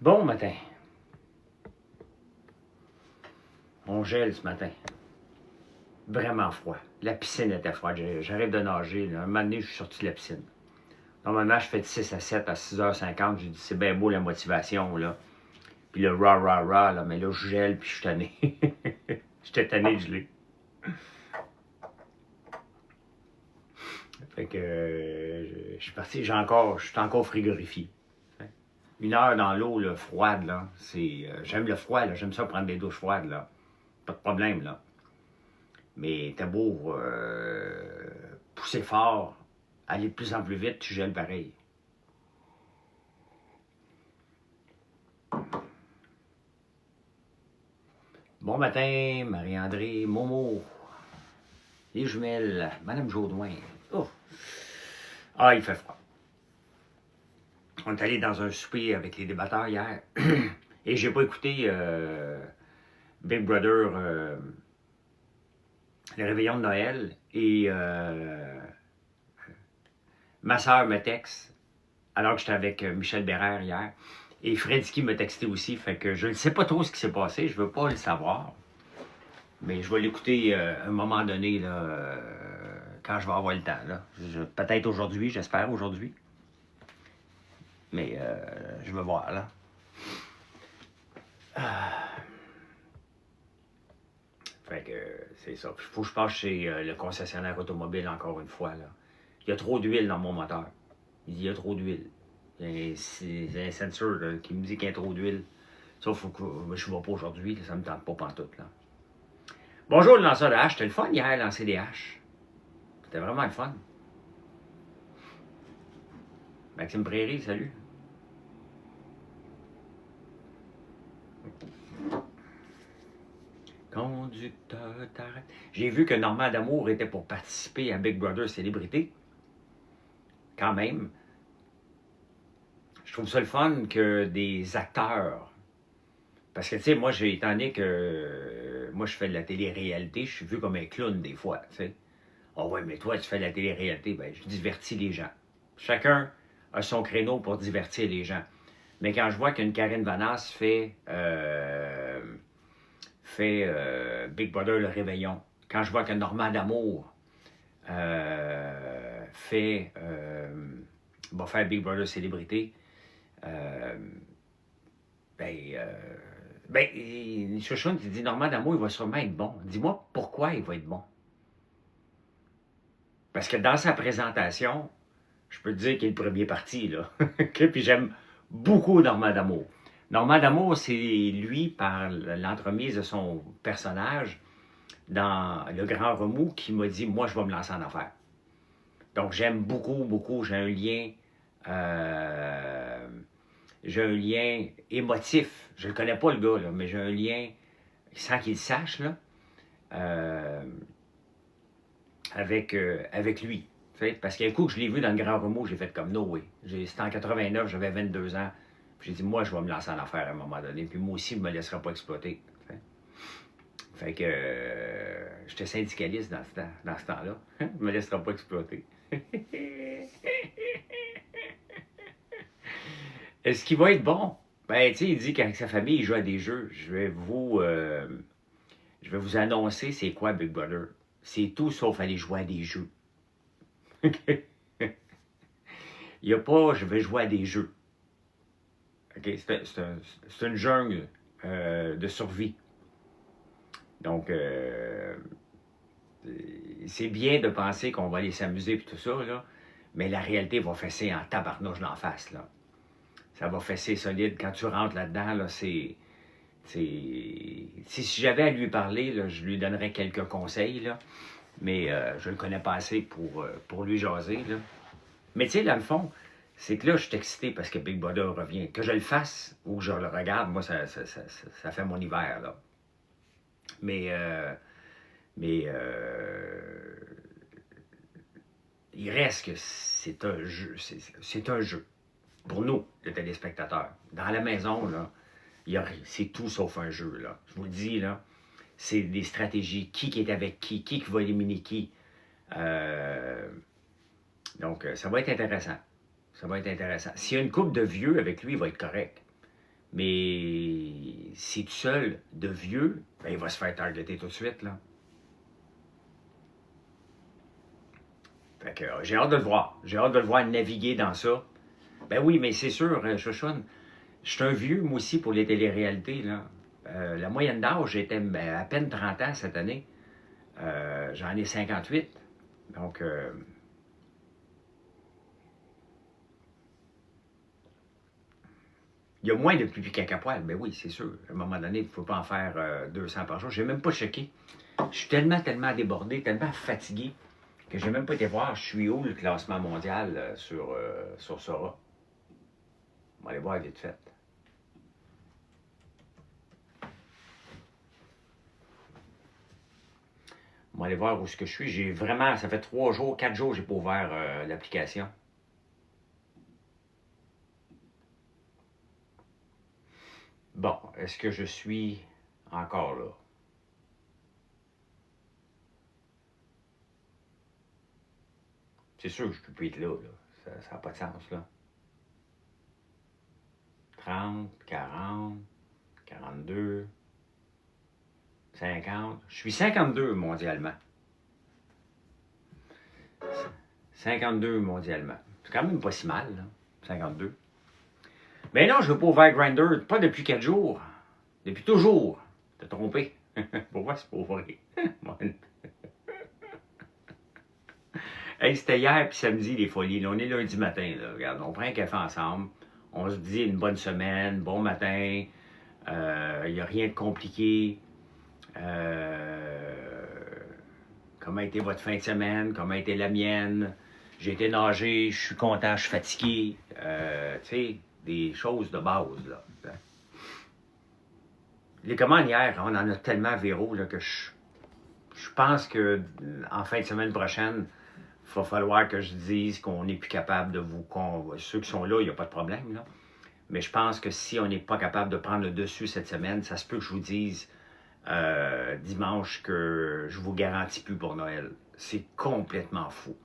Bon matin. On gèle ce matin. Vraiment froid. La piscine était froide. J'arrive de nager. Là. Un moment donné, je suis sorti de la piscine. Normalement, je fais de 6 à 7 à 6h50. J'ai dit, c'est bien beau la motivation, là. Puis le rah, là. Mais là, je gèle, puis je suis tanné. J'étais tanné de geler. Fait que je suis parti, je suis encore frigorifié. 1 heure dans l'eau là, froide, là, j'aime le froid, là, j'aime ça prendre des douches froides, là. Pas de problème, là. Mais t'as beau pousser fort, aller de plus en plus vite, tu gèles pareil. Bon matin, Marie-André, Momo, les jumelles, Madame Jaudoin. Oh. Ah, il fait froid. On est allé dans un souper avec les débatteurs hier. Et j'ai pas écouté Big Brother, le réveillon de Noël. Et ma soeur me texte, alors que j'étais avec Michel Bérère hier. Et Fredski m'a texté aussi. Fait que je ne sais pas trop ce qui s'est passé. Je veux pas le savoir. Mais je vais l'écouter à un moment donné, là, quand je vais avoir le temps. Peut-être aujourd'hui, j'espère aujourd'hui. Mais je vais voir, là. Fait que c'est ça. Il faut que je passe chez le concessionnaire automobile encore une fois, là. Il y a trop d'huile dans mon moteur. Il dit, il y a trop d'huile. C'est un sensor là, qui me dit qu'il y a trop d'huile. Ça, faut que je ne vais pas aujourd'hui. Ça ne me tente pas pantoute, là. Bonjour le lanceur de hache. C'était le fun hier, lancer des haches. C'était vraiment le fun. Maxime Prairie, salut. Conducteur, t'arrêtes. J'ai vu que Normand D'Amour était pour participer à Big Brother Célébrité. Quand même. Je trouve ça le fun que des acteurs. Parce que, tu sais, moi, étant donné que moi, je fais de la télé-réalité, je suis vu comme un clown des fois, tu sais. Oh ouais, mais toi, tu fais de la télé-réalité, ben, je divertis les gens. Chacun a son créneau pour divertir les gens. Mais quand je vois qu'une Karine Vanasse fait Big Brother Le Réveillon, quand je vois que Normand D'Amour va faire Big Brother Célébrité, Chouchoune qui dit Normand D'Amour, il va sûrement être bon. Dis-moi pourquoi il va être bon. Parce que dans sa présentation, je peux te dire qu'il est le premier parti, là. Puis j'aime beaucoup Normand D'Amour. Normand D'Amour, c'est lui, par l'entremise de son personnage, dans Le Grand Remous, qui m'a dit, moi, je vais me lancer en affaires. Donc, j'aime beaucoup, j'ai un lien émotif. Je ne le connais pas, le gars, là, mais j'ai un lien, sans qu'il le sache, là, avec lui. Parce qu'il y a un coup que je l'ai vu dans Le Grand Remous, j'ai fait comme no way. C'était en 89, j'avais 22 ans. J'ai dit, moi, je vais me lancer en affaires à un moment donné. Puis moi aussi, je ne me laisserai pas exploiter. Fait que j'étais syndicaliste dans ce temps-là. Je ne me laisserai pas exploiter. Est-ce qu'il va être bon? Ben, tu sais, il dit qu'avec sa famille, il joue à des jeux. Je vais vous annoncer c'est quoi Big Brother. C'est tout sauf aller jouer à des jeux. Il n'y a pas, je vais jouer à des jeux. Okay? C'est une jungle de survie. Donc, c'est bien de penser qu'on va aller s'amuser et tout ça, là, mais la réalité va fesser en tabarnouche d'en face, là. Ça va fesser solide. Quand tu rentres là-dedans, là, si j'avais à lui parler, là, je lui donnerais quelques conseils, là, mais je le connais pas assez pour lui jaser, là. Mais tu sais, dans le fond, c'est que là, je suis excité parce que Big Brother revient. Que je le fasse ou que je le regarde, moi, ça fait mon hiver, là. Mais il reste que c'est un jeu. C'est un jeu. Pour nous, les téléspectateurs. Dans la maison, là, c'est tout sauf un jeu, là. Je vous le dis, là, c'est des stratégies. Qui est avec qui va éliminer qui. Donc, ça va être intéressant. Ça va être intéressant. S'il y a une couple de vieux avec lui, il va être correct. Mais si tout seul, de vieux, ben, il va se faire targeter tout de suite, là. Fait que j'ai hâte de le voir. J'ai hâte de le voir naviguer dans ça. Ben oui, mais c'est sûr, Chouchoune, je suis un vieux, moi aussi, pour les téléréalités, là. La moyenne d'âge était à peine 30 ans cette année. J'en ai 58. Donc, il y a moins de pipi caca poil. Ben oui, c'est sûr. À un moment donné, il ne faut pas en faire 200 par jour. Je n'ai même pas checké. Je suis tellement débordé, tellement fatigué, que je n'ai même pas été voir. Je suis où le classement mondial sur Sora. On va aller voir vite fait. On va aller voir où est-ce que je suis. J'ai vraiment, ça fait 3 jours, 4 jours, j'ai pas ouvert l'application. Bon, est-ce que je suis encore là? C'est sûr que je peux être là, là. Ça n'a pas de sens, là. 30, 40, 42, 50. Je suis 52 mondialement. 52 mondialement. C'est quand même pas si mal, là. 52. Mais non, je veux pas ouvert Grindr, pas depuis 4 jours. Depuis toujours. T'as trompé. Pourquoi c'est pas ouvert? Hey, c'était hier puis samedi, les folies. Là, on est lundi matin. Là. Regarde, on prend un café ensemble. On se dit une bonne semaine, bon matin. Il n'y a rien de compliqué. Comment a été votre fin de semaine? Comment a été la mienne? J'ai été nager, je suis content, je suis fatigué. Tu sais, des choses de base, là. Les commandes hier, on en a tellement, Véro, là, que je pense que en fin de semaine prochaine, il va falloir que je dise qu'on n'est plus capable de vous... Ceux qui sont là, il n'y a pas de problème, là. Mais je pense que si on n'est pas capable de prendre le dessus cette semaine, ça se peut que je vous dise dimanche que je vous garantis plus pour Noël. C'est complètement fou.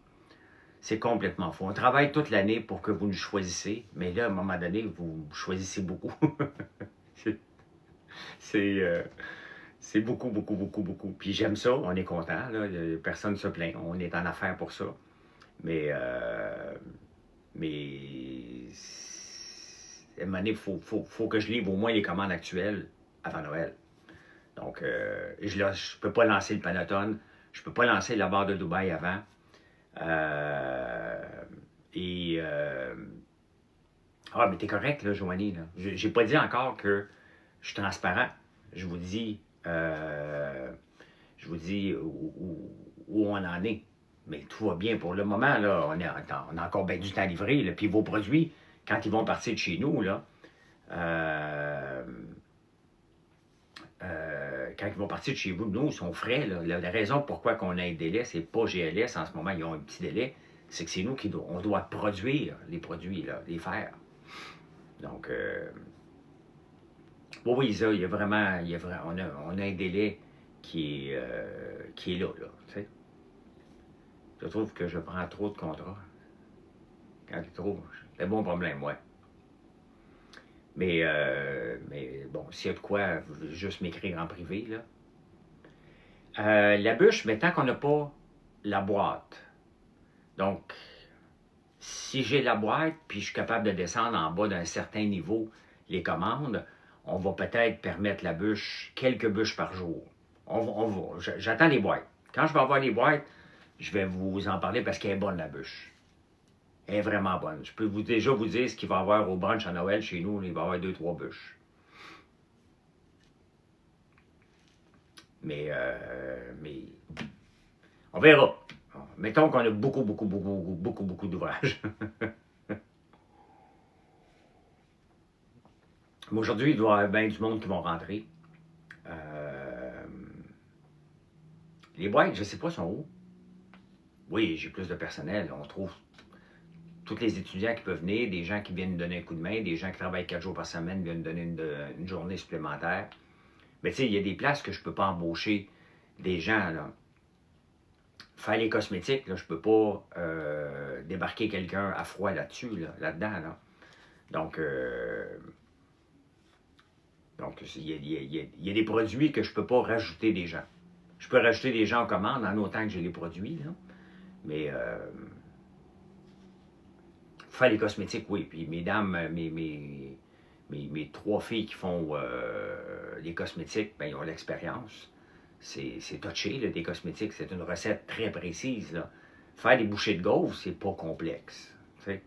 C'est complètement fou. On travaille toute l'année pour que vous nous choisissez, mais là, à un moment donné, vous choisissez beaucoup. C'est beaucoup, beaucoup, beaucoup, beaucoup. Puis j'aime ça, on est content, là. Personne ne se plaint. On est en affaires pour ça. Mais à un moment donné, il faut que je livre au moins les commandes actuelles avant Noël. Donc, je ne peux pas lancer le Panaton. Je ne peux pas lancer la barre de Dubaï avant. Ah, mais t'es correct, là, Joanie. J'ai pas dit encore que je suis transparent. Je vous dis où on en est. Mais tout va bien pour le moment, là. On a encore bien du temps à livrer. Là. Puis vos produits, quand ils vont partir de chez nous, là, quand ils vont partir de chez vous, nous, ils sont frais. Là. La raison pourquoi on a un délai, c'est pas GLS en ce moment, ils ont un petit délai. C'est que c'est nous qui on doit produire les produits, là, les faire. Donc, oui, ça, il y a vraiment, on a un délai qui est là, tu sais. Je trouve que je prends trop de contrats. Quand il trop, c'est un bon problème, ouais. Mais bon, s'il y a de quoi, juste m'écrire en privé, là. La bûche, mais tant qu'on n'a pas la boîte. Donc, si j'ai la boîte, puis je suis capable de descendre en bas d'un certain niveau les commandes, on va peut-être permettre la bûche, quelques bûches par jour. J'attends les boîtes. Quand je vais avoir les boîtes, je vais vous en parler parce qu'elle est bonne, la bûche. Elle est vraiment bonne. Je peux déjà vous dire ce qu'il va y avoir au brunch à Noël chez nous. Il va y avoir 2-3 bûches. Mais on verra. Mettons qu'on a beaucoup d'ouvrages. Mais aujourd'hui, il doit y avoir bien du monde qui vont rentrer. Les boîtes, je ne sais pas, sont où. Oui, j'ai plus de personnel. On trouve tous les étudiants qui peuvent venir, des gens qui viennent nous donner un coup de main, des gens qui travaillent 4 jours par semaine viennent nous donner une journée supplémentaire. Mais tu sais, il y a des places que je ne peux pas embaucher des gens, là. Faire les cosmétiques, là, je ne peux pas débarquer quelqu'un à froid là-dessus, là-dedans. Là. Donc, Donc, il y a des produits que je ne peux pas rajouter des gens. Je peux rajouter des gens en commande en autant que j'ai les produits, là. Mais faire les cosmétiques, oui. Puis mes dames, mes trois filles qui font les cosmétiques, ben, ils ont l'expérience. C'est touché, là, des cosmétiques. C'est une recette très précise, là. Faire des bouchées de gaufres, c'est pas complexe. T'sais.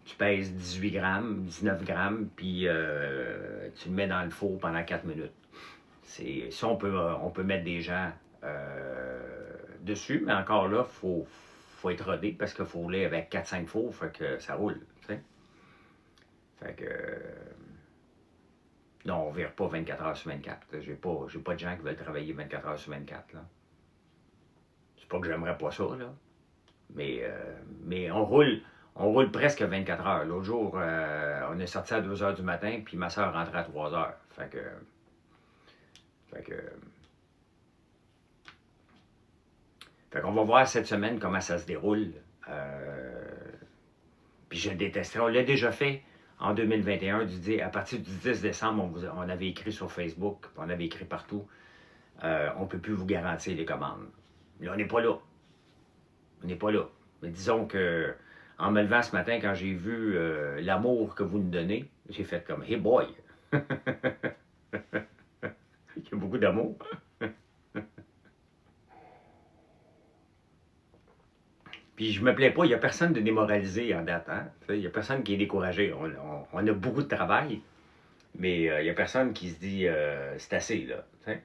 Tu pèses 18 grammes, 19 grammes, puis tu le mets dans le four pendant 4 minutes. Ça, on peut mettre des gens dessus, mais encore là, faut être rodé parce qu'il faut rouler avec 4-5 fours, fait que ça roule. T'sais. Fait que. Non, on ne vire pas 24 heures sur 24. J'ai pas de gens qui veulent travailler 24 heures sur 24. Là. C'est pas que j'aimerais pas ça, là. Mais on roule presque 24 heures. L'autre jour, on est sorti à 2 heures du matin, puis ma soeur rentrait à 3 heures. Fait qu'on va voir cette semaine comment ça se déroule. Puis je détesterais. On l'a déjà fait en 2021. À partir du 10 décembre, on avait écrit sur Facebook, on avait écrit partout. On ne peut plus vous garantir les commandes. Là, on n'est pas là. On n'est pas là. Mais disons que en me levant ce matin, quand j'ai vu l'amour que vous nous donnez, j'ai fait comme « Hey boy! » Il y a beaucoup d'amour. Puis je me plains pas, il n'y a personne de démoralisé en date. Hein? Il n'y a personne qui est découragé. On a beaucoup de travail, mais il n'y a personne qui se dit c'est assez, là. T'sais?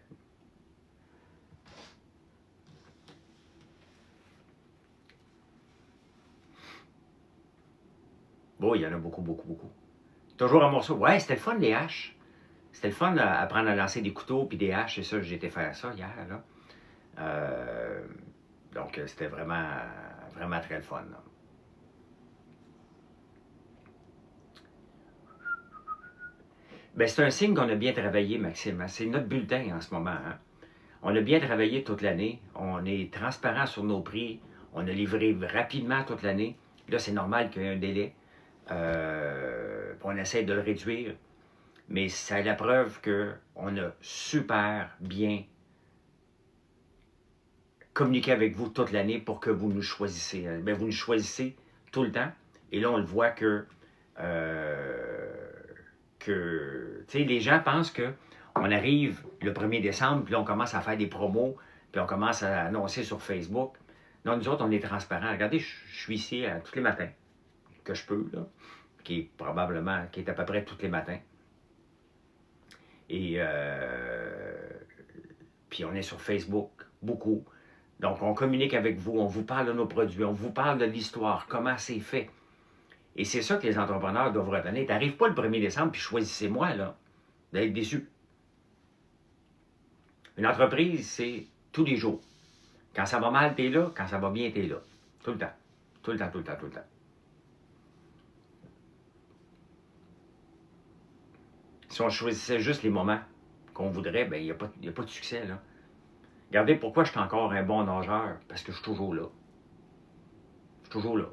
Bon, il y en a beaucoup, beaucoup, beaucoup. Toujours un morceau. Ouais, c'était le fun, les haches. C'était le fun d'apprendre à lancer des couteaux puis des haches, et ça, j'ai été faire ça hier, là. Donc, c'était vraiment, vraiment très le fun, là. Bien, c'est un signe qu'on a bien travaillé, Maxime. Hein? C'est notre bulletin en ce moment. Hein? On a bien travaillé toute l'année. On est transparent sur nos prix. On a livré rapidement toute l'année. Là, c'est normal qu'il y ait un délai. On essaie de le réduire. Mais c'est la preuve qu'on a super bien communiqué avec vous toute l'année pour que vous nous choisissez. Bien, vous nous choisissez tout le temps. Et là, on le voit que les gens pensent qu'on arrive le 1er décembre, puis là, on commence à faire des promos, puis on commence à annoncer sur Facebook. Non, nous autres, on est transparents. Regardez, je suis ici tous les matins, que je peux, là, qui est à peu près tous les matins. Et puis on est sur Facebook, beaucoup. Donc, on communique avec vous, on vous parle de nos produits, on vous parle de l'histoire, comment c'est fait. Et c'est ça que les entrepreneurs doivent retenir. Tu n'arrives pas le 1er décembre, puis choisissez-moi, là, d'être déçu. Une entreprise, c'est tous les jours. Quand ça va mal, tu es là. Quand ça va bien, tu es là. Tout le temps. Tout le temps, tout le temps, tout le temps. Si on choisissait juste les moments qu'on voudrait, bien, il n'y a pas de succès, là. Regardez pourquoi je suis encore un bon nageur. Parce que je suis toujours là. Je suis toujours là.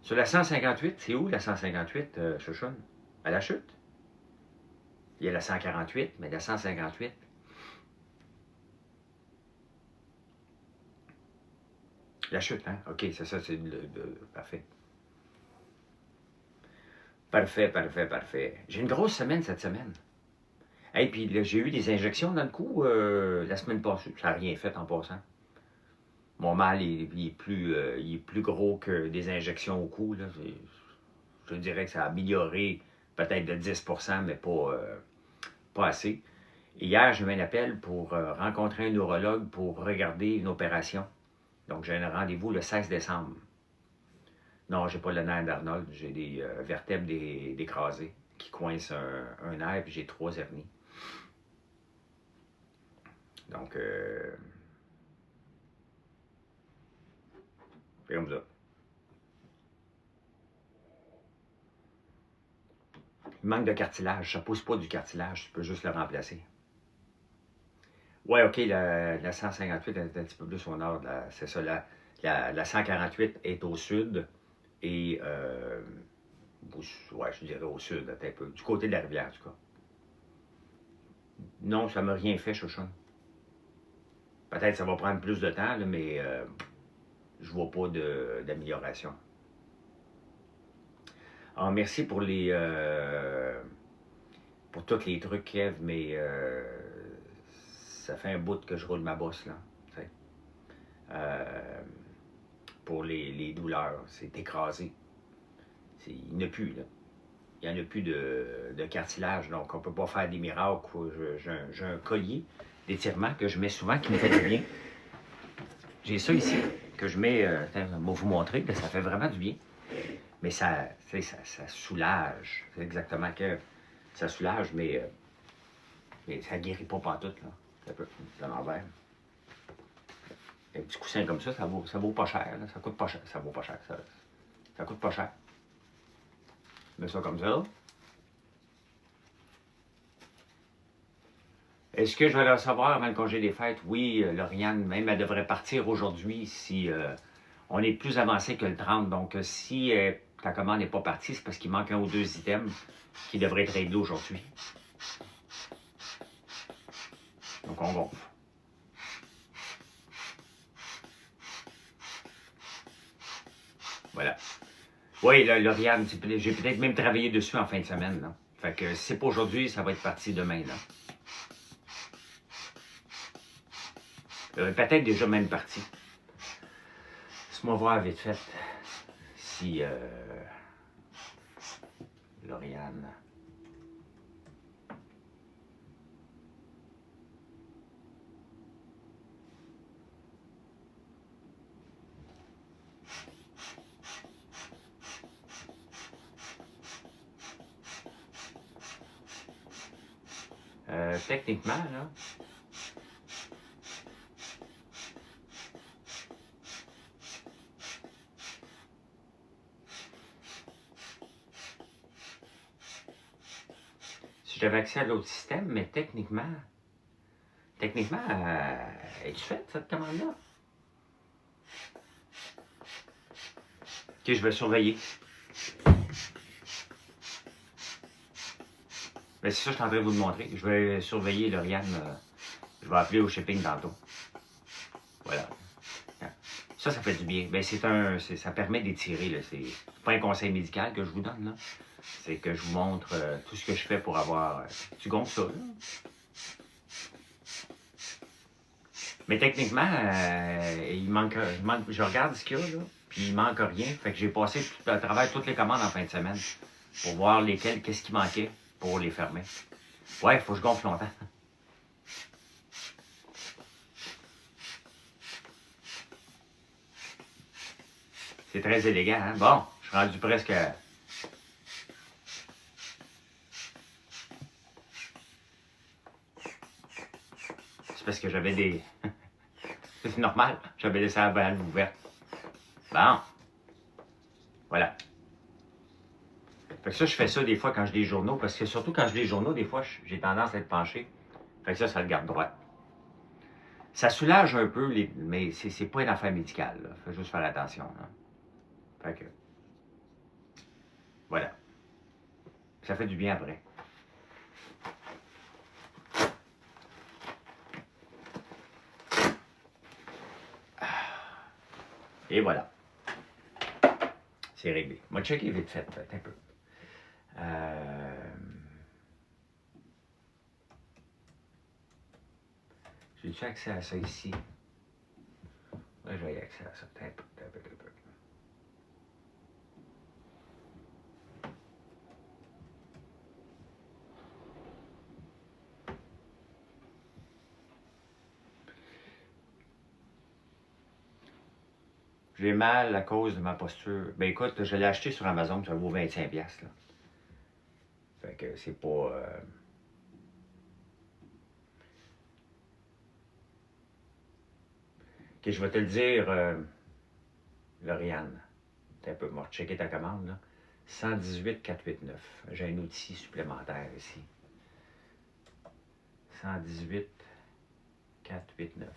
Sur la 158, c'est où la 158, Chouchoune? À la chute? Il y a la 148, mais la 158. La chute, hein? OK, c'est ça, c'est parfait. Parfait, parfait, parfait. J'ai une grosse semaine cette semaine. Et puis j'ai eu des injections dans le cou la semaine passée. Ça n'a rien fait en passant. Mon mal il est plus gros que des injections au cou. Là. Je dirais que ça a amélioré peut-être de 10%, mais pas assez. Et hier, j'ai eu un appel pour rencontrer un neurologue pour regarder une opération. Donc, j'ai un rendez-vous le 16 décembre. Non, j'ai pas le nerf d'Arnold. J'ai des vertèbres décrasées qui coincent un nerf, puis j'ai 3 hernies. Donc, c'est comme ça. Il manque de cartilage. Ça ne pousse pas du cartilage. Tu peux juste le remplacer. Ouais, OK, la 158 est un petit peu plus au nord. C'est ça. La 148 est au sud. Et Ouais, je dirais au sud, un peu. Du côté de la rivière, en tout cas. Non, ça ne m'a rien fait, Chouchoune. Peut-être que ça va prendre plus de temps, là, mais je vois pas d'amélioration. Alors, merci pour pour tous les trucs, Kev, mais ça fait un bout que je roule ma bosse, là. Euh, pour les douleurs, c'est écrasé. Il n'y en a plus, là. Il n'y en a plus de cartilage, donc on ne peut pas faire des miracles. J'ai un collier d'étirement que je mets souvent qui me fait du bien. J'ai ça ici, que je mets, je vais vous montrer, là, ça fait vraiment du bien. Mais ça soulage. C'est exactement que ça soulage, mais ça ne guérit pas pantoute, là. Un peu de l'envers. Un petit coussin comme ça vaut pas cher, là. Ça coûte pas cher. Ça vaut pas cher. Ça coûte pas cher. Je mets ça comme ça. Est-ce que je vais le recevoir avant le congé des fêtes? Oui, Lauriane, même elle devrait partir aujourd'hui si on est plus avancé que le 30. Donc, si ta commande n'est pas partie, c'est parce qu'il manque un ou deux items qui devraient être réglés aujourd'hui. Donc, on gonfle. Voilà. Oui, Lauriane, j'ai peut-être même travaillé dessus en fin de semaine. Là. Fait que si c'est pas aujourd'hui, ça va être parti demain. Là. Peut-être déjà même parti. Laisse-moi voir vite fait si Lauriane. Techniquement, là, si j'avais accès à l'autre système, mais techniquement, es-tu faite cette commande-là? Ok, je vais surveiller. Ben, c'est ça que je suis en train de vous le montrer. Je vais surveiller Lauriane. Je vais appeler au shipping tantôt. Voilà. Ça fait du bien. Ben, ça permet d'étirer. C'est pas un conseil médical que je vous donne. Là. C'est que je vous montre tout ce que je fais pour avoir... tu gonfles ça, là. Mais techniquement, il manque, je regarde ce qu'il y a, là, puis il manque rien. Fait que j'ai passé à travers toutes les commandes en fin de semaine pour voir lesquelles, qu'est-ce qui manquait pour les fermer. Ouais, il faut que je gonfle longtemps. C'est très élégant, hein? Bon, je suis rendu presque... C'est parce que j'avais des... C'est normal, j'avais laissé la valve ouverte. Bon. Voilà. Fait que ça, je fais ça des fois quand j'ai des journaux, parce que surtout quand j'ai des journaux, des fois, j'ai tendance à être penché. Fait que ça le garde droit. Ça soulage un peu, mais c'est pas une affaire médicale. Là. Faut juste faire attention. Là. Fait que... Voilà. Ça fait du bien après. Et voilà. C'est réglé. Moi, checker vite fait, un peu. J'ai-tu accès à ça ici? Oui, j'ai accès à ça. Un peu. J'ai mal à cause de ma posture. Ben écoute, je l'ai acheté sur Amazon, ça vaut 25$. Là. Fait que c'est pas... Ok, je vais te le dire, Lauriane. T'as un peu mort. Checker ta commande, là. 118 489. J'ai un outil supplémentaire ici. 118 489.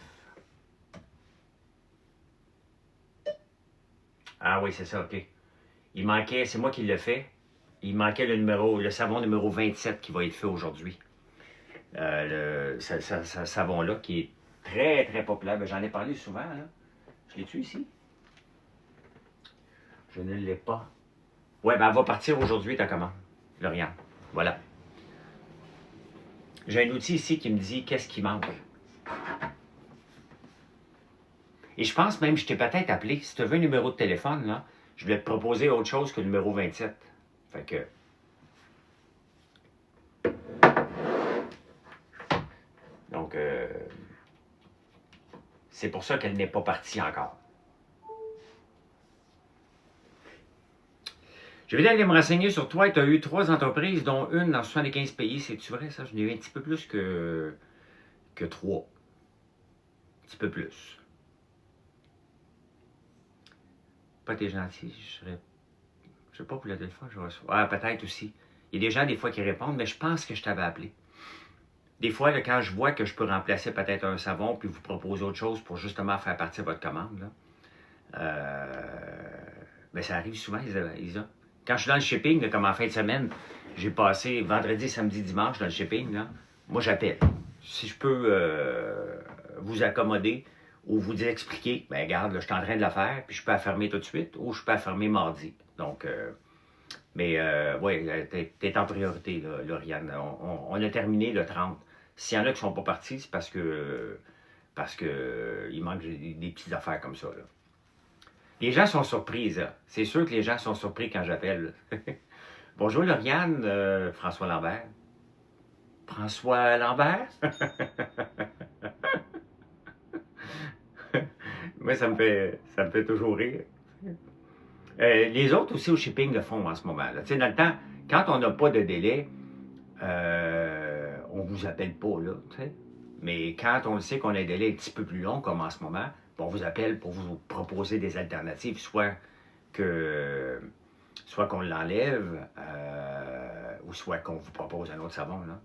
Ah oui, c'est ça, ok. Il manquait, c'est moi qui l'ai fait. il manquait le savon numéro 27 qui va être fait aujourd'hui. Ce savon-là qui est très, très populaire. J'en ai parlé souvent. Là. Je l'ai-tu ici? Je ne l'ai pas. Ouais, ben elle va partir aujourd'hui ta commande, Lauriane. Voilà. J'ai un outil ici qui me dit qu'est-ce qui manque. Et je pense même que je t'ai peut-être appelé. Si tu veux un numéro de téléphone, là, je voulais te proposer autre chose que le numéro 27. Fait que. Donc, c'est pour ça qu'elle n'est pas partie encore. Je vais aller me renseigner sur toi. Tu as eu 3 entreprises, dont une dans 75 pays. C'est-tu vrai, ça? Je n'ai eu un petit peu plus que 3. Un petit peu plus. Pas t'es gentil, je sais pas pour le téléphone, je reçois. Ah, peut-être aussi. Il y a des gens, des fois, qui répondent, mais je pense que je t'avais appelé. Des fois, là, quand je vois que je peux remplacer peut-être un savon, puis vous proposer autre chose pour justement faire partie de votre commande, là, ben, ça arrive souvent, Isa. Quand je suis dans le shipping, là, comme en fin de semaine, j'ai passé vendredi, samedi, dimanche dans le shipping, là, moi, j'appelle. Si je peux vous accommoder, ou vous expliquer, ben regarde, là, je suis en train de la faire, puis je peux la fermer tout de suite, ou je peux la fermer mardi. Donc, oui, t'es en priorité, là, Lauriane. On a terminé le 30. S'il y en a qui ne sont pas partis, c'est parce que il manque des petites affaires comme ça. Là. Les gens sont surpris, là. C'est sûr que les gens sont surpris quand j'appelle. Bonjour, Lauriane, François Lambert. François Lambert? Moi, ça me fait toujours rire. Les autres aussi au shipping le font en ce moment. Là. Dans le temps, quand on n'a pas de délai, on ne vous appelle pas. Là, t'sais. Mais quand on le sait qu'on a un délai un petit peu plus long, comme en ce moment, on vous appelle pour vous proposer des alternatives, soit qu'on l'enlève, ou soit qu'on vous propose un autre savon. Là.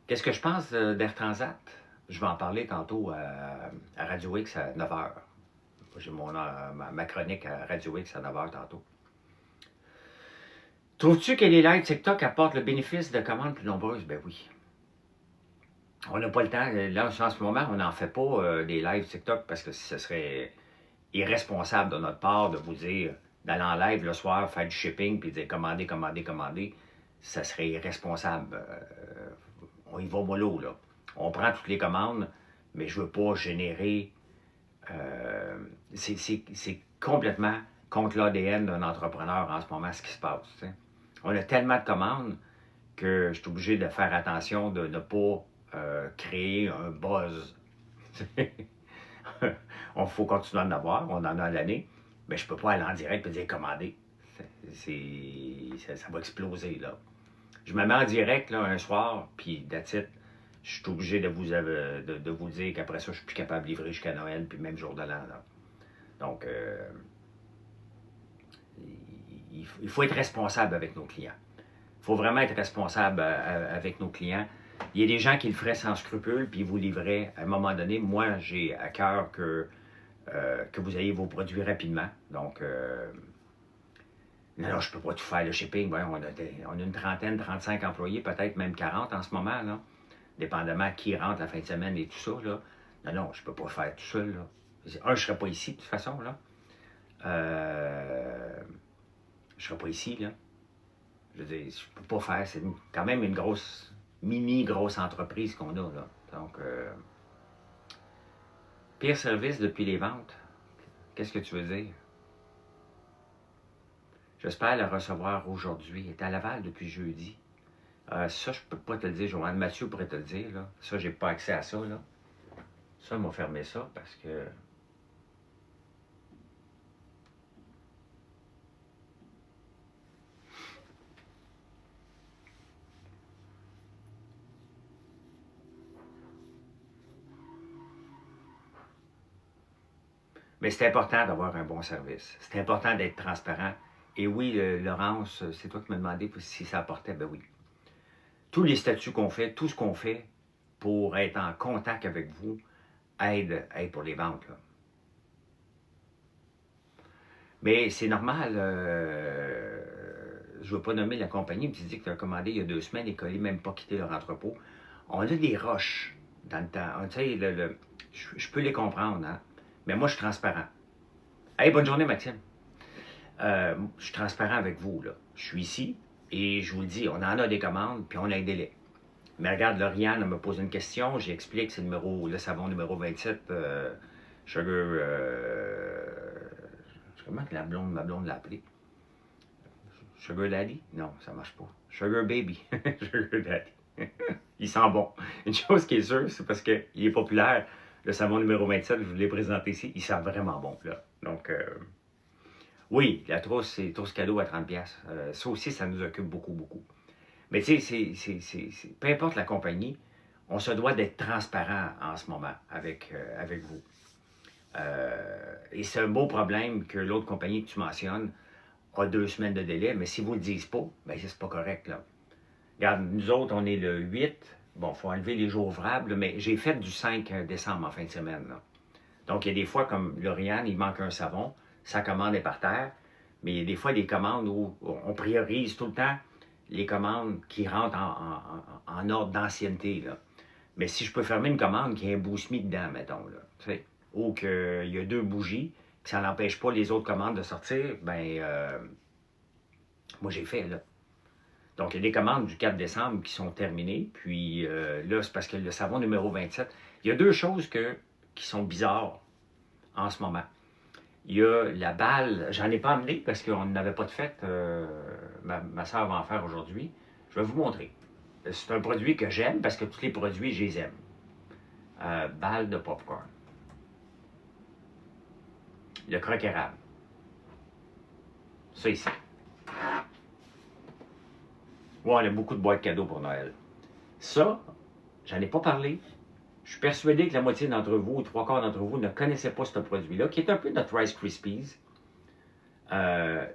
Qu'est-ce que je pense d'Air Transat? Je vais en parler tantôt à Radio X à 9h. J'ai ma chronique à Radio X à 9h tantôt. Trouves-tu que les lives TikTok apportent le bénéfice de commandes plus nombreuses? Ben oui. On n'a pas le temps. Là, en ce moment, on n'en fait pas des lives TikTok parce que ce serait irresponsable de notre part de vous dire d'aller en live le soir, faire du shipping, puis de dire commander, commander, commander. Ça serait irresponsable. On y va mollo, là. On prend toutes les commandes, mais je ne veux pas générer... c'est complètement contre l'ADN d'un entrepreneur en ce moment, ce qui se passe. T'sais. On a tellement de commandes que je suis obligé de faire attention de ne pas créer un buzz. Il faut continuer à en avoir, on en a à l'année, mais je ne peux pas aller en direct et dire commander. Ça va exploser, là. Je me mets en direct là, un soir, puis that's it. Je suis obligé de vous dire qu'après ça, je suis plus capable de livrer jusqu'à Noël, puis même jour de l'an. Donc, il faut être responsable avec nos clients. Il faut vraiment être responsable avec nos clients. Il y a des gens qui le feraient sans scrupule, puis ils vous livraient à un moment donné. Moi, j'ai à cœur que vous ayez vos produits rapidement. Donc, non, je ne peux pas tout faire le shipping. Ouais, on a une trentaine, 35 employés, peut-être même 40 en ce moment, là, dépendamment qui rentre la fin de semaine et tout ça. Là. Non, je ne peux pas faire tout seul. Là. Je ne serais pas ici de toute façon. Là. Je ne serais pas ici. Là. Je veux dire, je ne peux pas faire. C'est quand même une grosse, grosse entreprise qu'on a. Là. Donc, pire service depuis les ventes. Qu'est-ce que tu veux dire? J'espère le recevoir aujourd'hui. Il est à Laval depuis jeudi. Ça, je ne peux pas te le dire. Joanne Mathieu pourrait te le dire. Là. Ça, je n'ai pas accès à ça. Là. Ça, ils m'ont fermé ça parce que... Mais c'est important d'avoir un bon service. C'est important d'être transparent. Et oui, Laurence, c'est toi qui m'as demandé si ça apportait. Ben oui. Tous les statuts qu'on fait, tout ce qu'on fait pour être en contact avec vous, aide pour les ventes. Là. Mais c'est normal, je ne veux pas nommer la compagnie, mais tu dis que tu as commandé il y a 2 semaines et qu'ils n'ont même pas quitté leur entrepôt. On a des rushs dans le temps. Tu sais, je peux les comprendre, hein? Mais moi, je suis transparent. Hey, bonne journée, Maxime. Je suis transparent avec vous, là. Je suis ici et je vous le dis, on en a des commandes, puis on a un délai. Mais regarde, Lauriane me pose une question, j'explique, c'est le savon numéro 27, Sugar, comment que ma blonde l'a appelé? Sugar Daddy? Non, ça marche pas. Sugar Baby. Sugar Daddy. Il sent bon. Une chose qui est sûre, c'est parce qu'il est populaire. Le savon numéro 27, je vous l'ai présenté ici, il sent vraiment bon, là. Donc, oui, la trousse, c'est trousse cadeau à 30$. Ça aussi, ça nous occupe beaucoup, beaucoup. Mais tu sais, peu importe la compagnie, on se doit d'être transparent en ce moment avec vous. Et c'est un beau problème que l'autre compagnie que tu mentionnes a 2 semaines de délai, mais si vous ne le dites pas, bien, c'est pas correct, là. Regarde, nous autres, on est le 8. Bon, il faut enlever les jours ouvrables, mais j'ai fait du 5 décembre en fin de semaine, là. Donc, il y a des fois, comme Lauriane, il manque un savon, sa commande est par terre, mais il y a des fois des commandes où on priorise tout le temps les commandes qui rentrent en ordre d'ancienneté, là. Mais si je peux fermer une commande qui a un boost-me dedans, mettons, là, tu sais, ou qu'il y a 2 bougies, que ça n'empêche pas les autres commandes de sortir, ben moi j'ai fait, là. Donc, il y a des commandes du 4 décembre qui sont terminées, puis là, c'est parce que le savon numéro 27, il y a 2 choses qui sont bizarres en ce moment. Il y a la balle, j'en ai pas amené parce qu'on n'avait pas de fête, ma soeur va en faire aujourd'hui. Je vais vous montrer. C'est un produit que j'aime parce que tous les produits, je les aime. Balle de popcorn. Le croque érable. Ça ici. Ouais, on a beaucoup de boîtes cadeaux pour Noël. Ça, j'en ai pas parlé. Je suis persuadé que la moitié d'entre vous, ou 3/4 d'entre vous, ne connaissaient pas ce produit-là, qui est un peu notre Rice Krispies.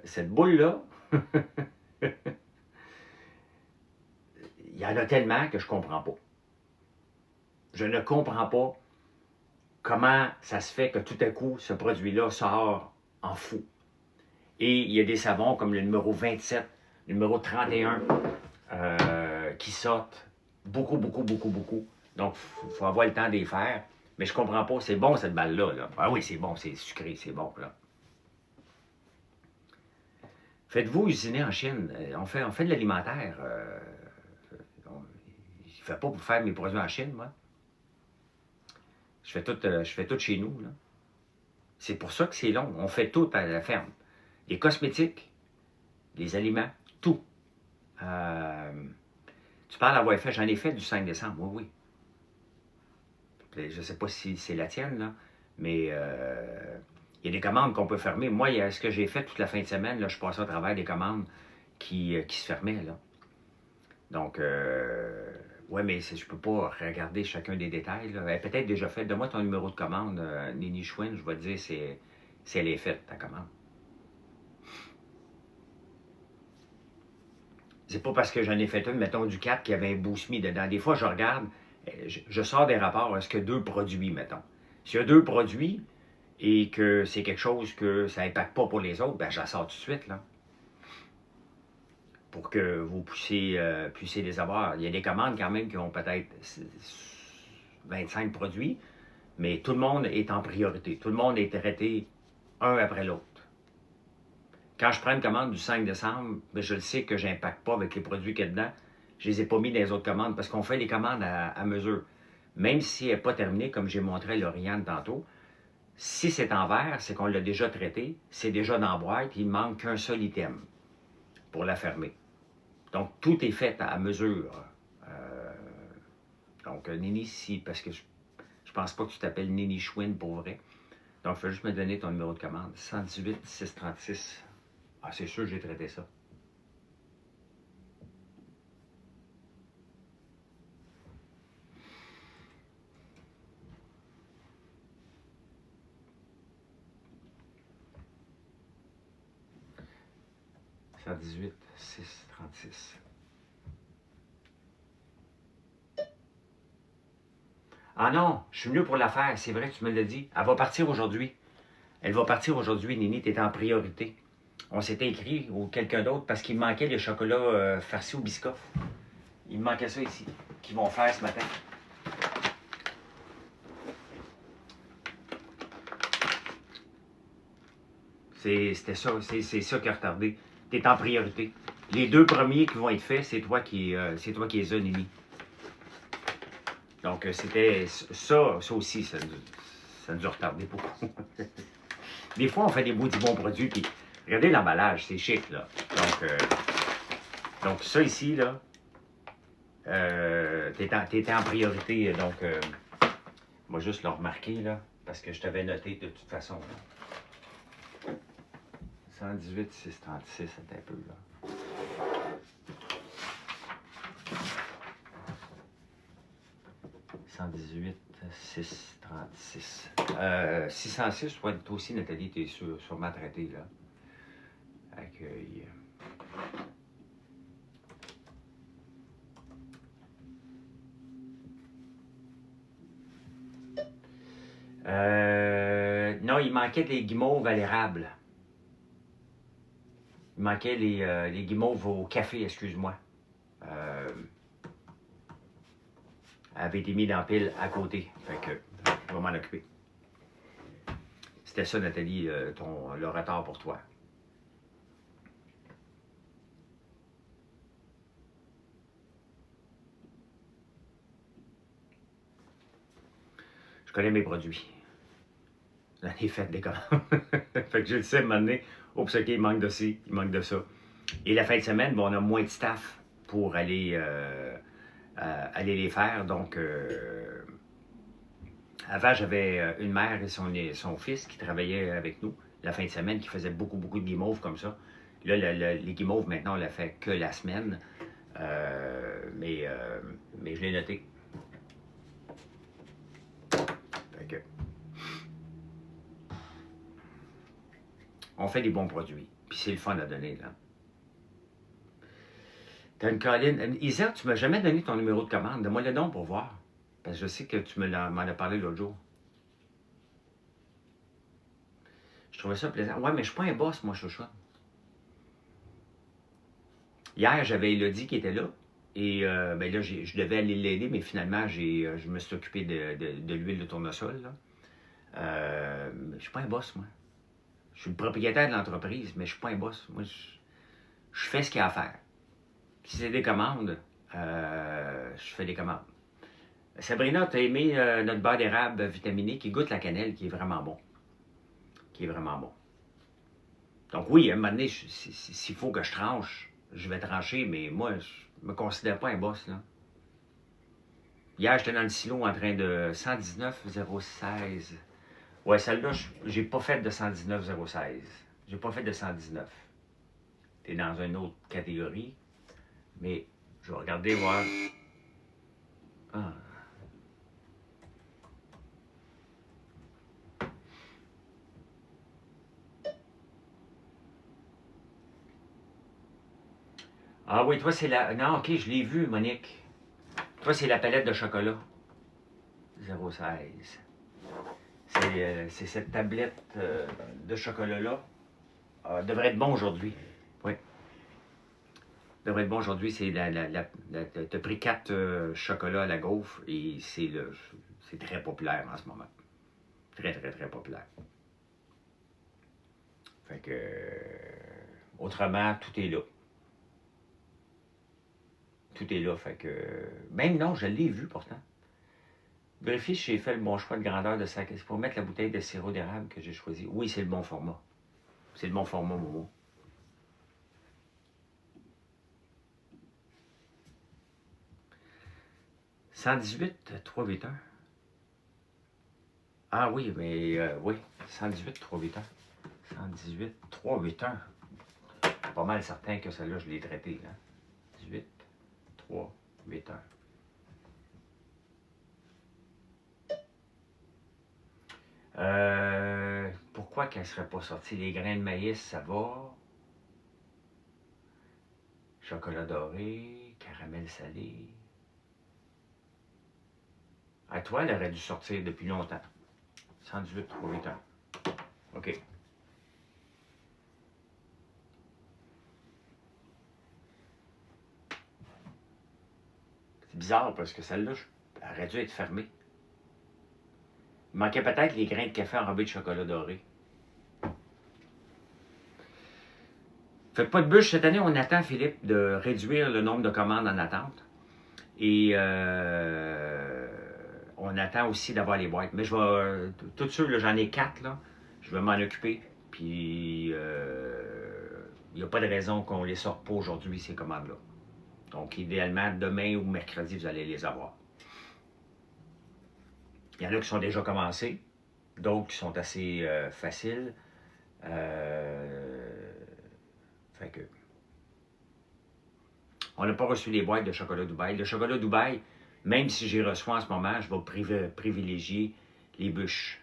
Cette boule-là, il y en a tellement que je ne comprends pas. Je ne comprends pas comment ça se fait que tout à coup, ce produit-là sort en fou. Et il y a des savons comme le numéro 27, le numéro 31, qui sortent beaucoup, beaucoup, beaucoup, beaucoup. Donc, il faut avoir le temps de les faire. Mais je comprends pas. C'est bon, cette balle-là. Là. Ah oui, c'est bon, c'est sucré, c'est bon. Là. Faites-vous usiner en Chine. On fait de l'alimentaire. Je ne fais pas pour faire mes produits en Chine, moi. Je fais tout chez nous. Là. C'est pour ça que c'est long. On fait tout à la ferme. Les cosmétiques, les aliments, tout. Tu parles d'avoir fait, j'en ai fait du 5 décembre, oui, oui. Je ne sais pas si c'est la tienne, là, mais il y a des commandes qu'on peut fermer. Moi, ce que j'ai fait toute la fin de semaine, là, je passais à travers des commandes qui se fermaient, là. Donc, ouais, mais je ne peux pas regarder chacun des détails. Peut-être déjà fait. Donne-moi ton numéro de commande, Nini Chouin, je vais te dire si elle est faite, ta commande. C'est pas parce que j'en ai fait une, mettons, du 4 qui avait un boost me dedans. Des fois, je regarde, je sors des rapports, est-ce que 2 produits, mettons. S'il y a 2 produits et que c'est quelque chose que ça n'impacte pas pour les autres, ben je la sors tout de suite, là. Pour que vous puissiez les avoir. Il y a des commandes quand même qui ont peut-être 25 produits, mais tout le monde est en priorité. Tout le monde est traité un après l'autre. Quand je prends une commande du 5 décembre, bien, je le sais que je n'impacte pas avec les produits qu'il y a dedans. Je ne les ai pas mis dans les autres commandes parce qu'on fait les commandes à mesure. Même si elle n'est pas terminée, comme j'ai montré à Lauriane tantôt, si c'est en verre, c'est qu'on l'a déjà traité, c'est déjà dans la boîte, il ne manque qu'un seul item pour la fermer. Donc, tout est fait à mesure. Donc, Nini, si, parce que je pense pas que tu t'appelles Nini Chouin pour vrai. Donc, il faut juste me donner ton numéro de commande. 118 636. Ah, c'est sûr, j'ai traité ça. « 118 636. » Ah non, je suis venu pour la faire, c'est vrai, tu me l'as dit. Elle va partir aujourd'hui. Elle va partir aujourd'hui, Nini, tu es en priorité. On s'était écrit, ou quelqu'un d'autre, parce qu'il me manquait les chocolats farcis au biscoff. Il me manquait ça ici, qu'ils vont faire ce matin. C'était ça, c'est ça qui a retardé. Tu es en priorité. Les 2 premiers qui vont être faits, c'est toi qui les as, Nini. Donc, c'était ça aussi, ça nous a retardé beaucoup. Des fois, on fait des bons produits, puis regardez l'emballage, c'est chic, là. Donc, ça ici, là, t'étais en priorité, donc, on va juste le remarquer, là, parce que je t'avais noté de toute façon, là. 118, 636, c'est un peu, là. « 636. 606, toi aussi, Nathalie, t'es sûrement traité, là. Accueil. Non, il manquait des guimauves à l'érable. Il manquait les guimauves au café, excuse-moi. Avait été mis dans la pile à côté. Fait que, je vais m'en occuper. C'était ça, Nathalie, le retard pour toi. Je connais mes produits. J'en ai fait des commandes. Fait que je le sais, à un moment donné, oups, OK, il manque de ci, il manque de ça. Et la fin de semaine, bon, on a moins de staff pour aller les faire. Donc, avant, j'avais une mère et son fils qui travaillaient avec nous la fin de semaine, qui faisaient beaucoup de guimauves comme ça. Là, les guimauves, maintenant, on l'a fait que la semaine. Mais je l'ai noté. Fait que, on fait des bons produits. Puis c'est le fun à donner, là. T'as une colline. Isa, tu m'as jamais donné ton numéro de commande. Donne-moi le nom pour voir. Parce que je sais que tu m'en as parlé l'autre jour. Je trouvais ça plaisant. Ouais, mais je suis pas un boss, moi, chouchou. Hier, j'avais Elodie qui était là. Et ben là, je devais aller l'aider, mais finalement, je me suis occupé de l'huile de tournesol. Là. Je suis pas un boss, moi. Je suis le propriétaire de l'entreprise, mais je suis pas un boss. Moi, je fais ce qu'il y a à faire. Si c'est des commandes, je fais des commandes. Sabrina, tu as aimé notre beurre d'érable vitaminé qui goûte la cannelle, qui est vraiment bon. Donc oui, à un moment donné, s'il faut que je tranche, je vais trancher, mais moi, je me considère pas un boss, là. Hier, j'étais dans le silo en train de 119,016. Ouais, celle-là, j'ai pas fait de 119,016. J'ai pas fait de 119. T'es dans une autre catégorie, mais je vais regarder, voir. Ah. Ah oui, toi, c'est la... Non, OK, je l'ai vu, Monique. Toi, c'est la palette de chocolat. 0,16. C'est cette tablette de chocolat-là. Devrait être bon aujourd'hui. Oui. Devrait être bon aujourd'hui. C'est t'as pris 4 chocolats à la gaufre et c'est très populaire en ce moment. Très populaire. Fait que... autrement, tout est là. Tout est là, fait que... Même non, je l'ai vu pourtant. Vérifie si j'ai fait le bon choix de grandeur de sac. C'est pour mettre la bouteille de sirop d'érable que j'ai choisi. Oui, c'est le bon format. C'est le bon format, Momo. « 118 381. Ah oui, mais oui, 118 381. 118 381. Pas mal certain que celle-là, je l'ai traitée. Hein? 18 381. Pourquoi qu'elle ne serait pas sortie? Les grains de maïs, ça va. Chocolat doré, caramel salé. À toi, elle aurait dû sortir depuis longtemps. 118 381. OK. C'est bizarre parce que celle-là, elle aurait dû être fermée. Il manquait peut-être les grains de café enrobés de chocolat doré. Faites pas de bûche. Cette année, on attend, Philippe, de réduire le nombre de commandes en attente. Et on attend aussi d'avoir les boîtes. Mais je vais. Tout ceux, j'en ai 4, là. Je vais m'en occuper. Puis, il n'y a pas de raison qu'on les sorte pas aujourd'hui, ces commandes-là. Donc, idéalement, demain ou mercredi, vous allez les avoir. Il y en a qui sont déjà commencés, d'autres qui sont assez faciles. Fait que. On n'a pas reçu les boîtes de chocolat Dubaï. Le chocolat Dubaï, même si j'y reçois en ce moment, je vais privilégier les bûches.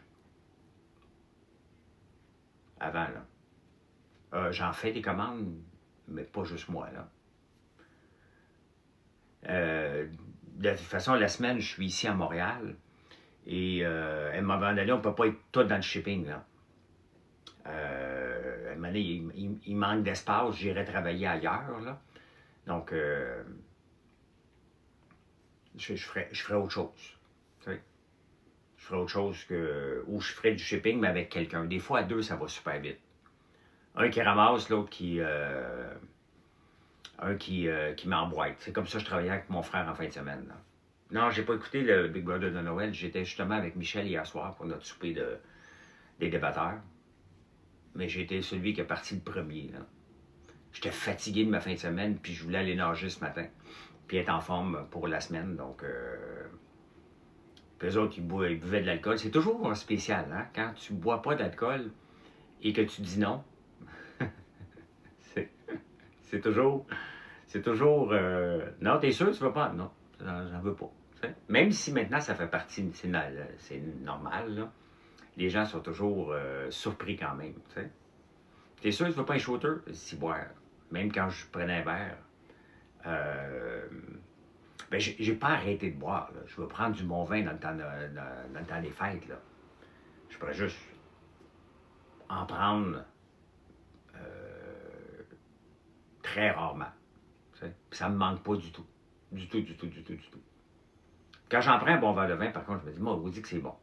Avant, là. J'en fais des commandes, mais pas juste moi, là. De toute façon, la semaine, je suis ici à Montréal. Et elle m'a abandonné, on ne peut pas être tout dans le shipping, là. À un moment donné, il manque d'espace, j'irai travailler ailleurs, là. Donc, je ferai autre chose. Tu sais. Je ferai autre chose que. Ou je ferai du shipping, mais avec quelqu'un. Des fois, à deux, ça va super vite. Un qui ramasse, l'autre qui. Un qui m'emboîte. C'est comme ça que je travaillais avec mon frère en fin de semaine. Là. Non, j'ai pas écouté le Big Brother de Noël. J'étais justement avec Michel hier soir pour notre souper des débatteurs. Mais j'ai été celui qui est parti le premier. J'étais fatigué de ma fin de semaine, puis je voulais aller nager ce matin. Puis être en forme pour la semaine. Donc, puis eux autres, ils buvaient de l'alcool. C'est toujours spécial, hein? Quand tu bois pas d'alcool et que tu dis non, c'est toujours... C'est toujours... non, t'es sûr, tu veux pas? Non, j'en veux pas. T'sais. Même si maintenant, ça fait partie... C'est normal, là. Les gens sont toujours surpris quand même, t'sais. T'es sûr, tu veux pas un shooter? Si boire. Même quand je prenais un verre. Ben, j'ai pas arrêté de boire, là. Je vais prendre du bon vin dans le temps des fêtes, là. Je pourrais juste en prendre très rarement. Ça me manque pas du tout. Du tout. Quand j'en prends un bon verre de vin, par contre, je me dis, moi, on vous dit que c'est bon.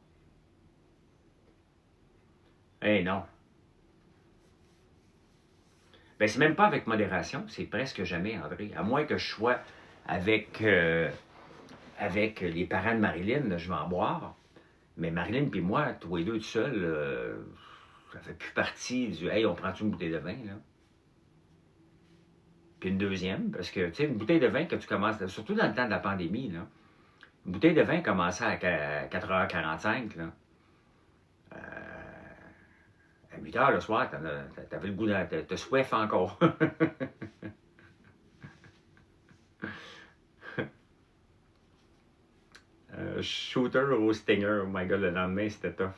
Eh non. Ben, c'est même pas avec modération, c'est presque jamais, André. À moins que je sois avec les parents de Marilyn, je vais en boire. Mais Marilyn et moi, tous les deux tout seuls, ça fait plus partie du « Hey, on prend-tu une bouteille de vin, là? » Puis une deuxième, parce que, tu sais, une bouteille de vin que tu commences, surtout dans le temps de la pandémie, là, une bouteille de vin commençait à 4h45, là. À 8h le soir, t'avais le goût, t'as soif encore. Shooter au Stinger, oh my god, le lendemain, c'était tough.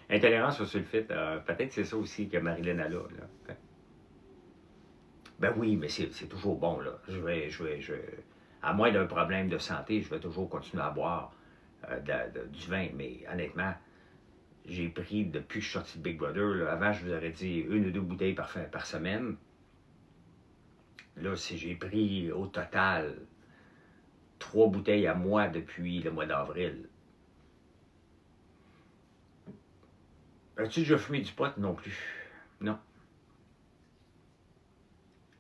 Intolérance au sulfite, peut-être c'est ça aussi que Marilyn a là. Ben oui, mais c'est toujours bon, là. À moins d'un problème de santé, je vais toujours continuer à boire du vin, mais honnêtement, j'ai pris, depuis que je suis sorti de Big Brother, là, avant, je vous aurais dit 1 ou 2 bouteilles par semaine. Là, si j'ai pris au total 3 bouteilles à moi depuis le mois d'avril. As-tu déjà fumé du pot? Non plus. Non.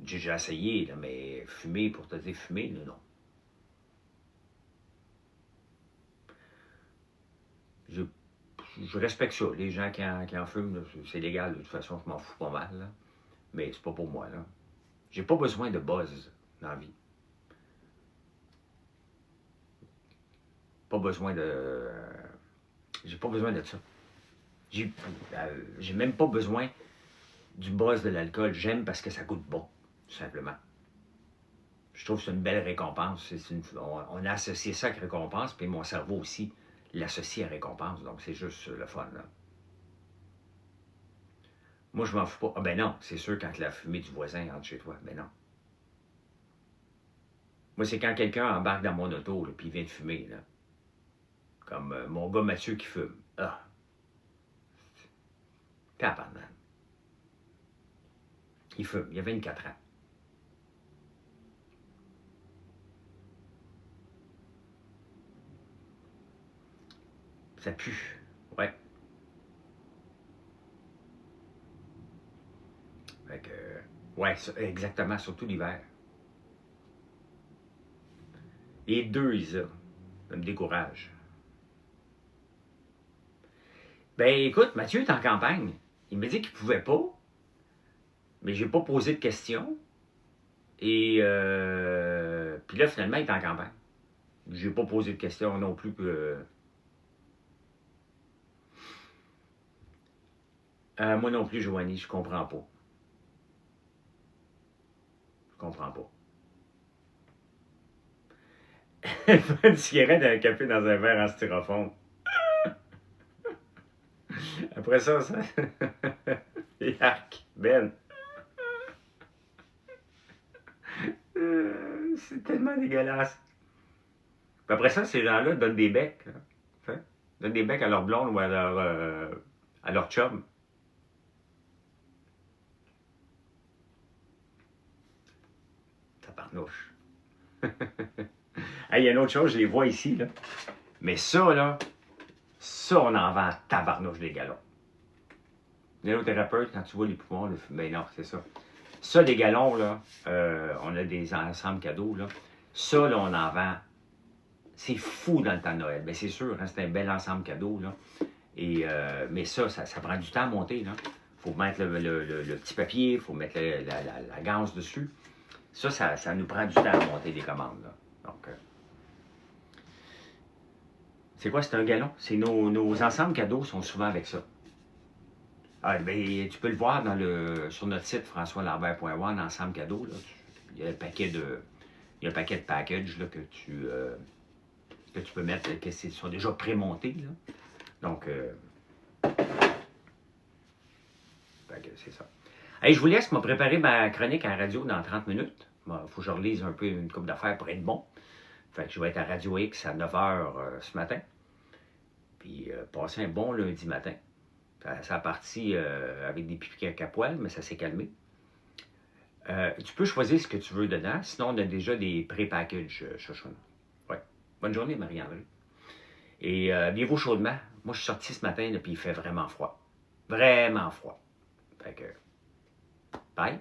J'ai déjà essayé, là, mais fumer, pour te dire fumer, là, non. Je respecte ça. Les gens qui en fument, c'est légal. De toute façon, je m'en fous pas mal. Là. Mais c'est pas pour moi. Là. J'ai pas besoin de buzz dans la vie. Pas besoin de... J'ai pas besoin de ça. J'ai même pas besoin du buzz de l'alcool. J'aime parce que ça goûte bon, tout simplement. Je trouve que c'est une belle récompense. On a associé ça avec récompense, puis mon cerveau aussi l'associe à récompense. Donc, c'est juste le fun. Là. Moi, je m'en fous pas. Ah ben non, c'est sûr quand la fumée du voisin entre chez toi. Ben non. Moi, c'est quand quelqu'un embarque dans mon auto, puis il vient de fumer. Là. Comme mon gars Mathieu qui fume. Ah. Tabarnak. Il fume, il y a 24 ans. Ça pue, ouais. Fait que, ouais, exactement, surtout l'hiver. Les deux, ça me décourage. Ben écoute, Mathieu est en campagne. Il m'a dit qu'il ne pouvait pas, mais j'ai pas posé de questions. Et puis là, finalement, il est en campagne. J'ai pas posé de questions non plus. Moi non plus, Joanie, je comprends pas. Je comprends pas. Une cigarette, un café dans un verre en styrofoam. Après ça. Yark, Ben. C'est tellement dégueulasse. Puis après ça, ces gens-là donnent des becs. Hein? Donnent des becs à leur blonde ou à leur chum. Tabarnouche. Il y a une autre chose, je les vois ici, là. Mais ça, là, ça, on en vend tabarnouche des galons. Néothérapeute, quand tu vois les poumons, ben non, c'est ça. Ça, des galons, là, on a des ensembles cadeaux, là. Ça, là, on en vend. C'est fou dans le temps de Noël. Bien, c'est sûr, hein, c'est un bel ensemble cadeau, là. Et, mais ça prend du temps à monter, là. Il faut mettre le petit papier, il faut mettre la ganse dessus. Ça nous prend du temps à monter des commandes, là. Donc, c'est quoi, c'est un galon? C'est nos ensembles cadeaux sont souvent avec ça. Ah, ben, tu peux le voir sur notre site françoislambert.one, ensemble cadeaux. Là. Il y a un paquet de packages là, que tu peux mettre, qui sont déjà prémontés. Là. Donc, c'est ça. Hey, je vous laisse, préparer ma chronique à la radio dans 30 minutes. Il faut que je relise un peu une couple d'affaires pour être bon. Fait que je vais être à Radio X à 9h ce matin. Puis, passer un bon lundi matin. Ça a parti avec des pipi à poil, mais ça s'est calmé. Tu peux choisir ce que tu veux dedans. Sinon, on a déjà des pré-packages, Chochoun. Ouais. Bonne journée, Marie-André. Et bien-vous chaudement. Moi, je suis sorti ce matin, puis il fait vraiment froid. Vraiment froid. Fait que, bye.